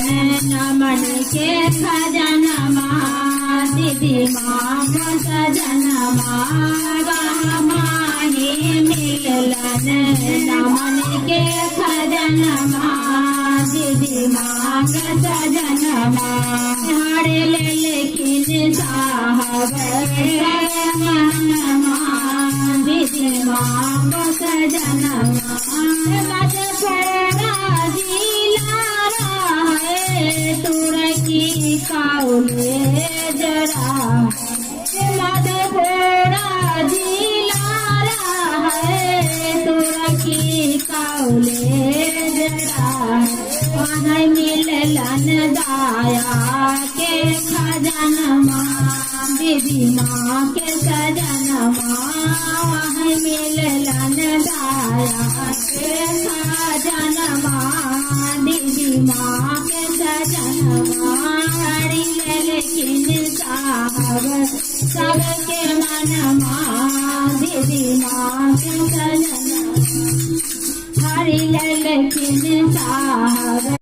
नमन के खजनमा दीदी माँ सजनमा माही मिलन नमन के खजनमा दीदी माँ सजनमा हरे लेकिन साहब दीदी माँ सजनमा मत फेरा तुरकी काउले जरा मद फोड़ा जिला है तुरकी काउले जरा वहाँ मिलन दाया के खजनमा दीदी माँ के सजनमा वहाँ मिलन दाया के खजनमा दीदी माँ के सजनमा हरि लेकिन साहब सबके मनमा दीदी माँ के सजनमा हरि लेकिन साहब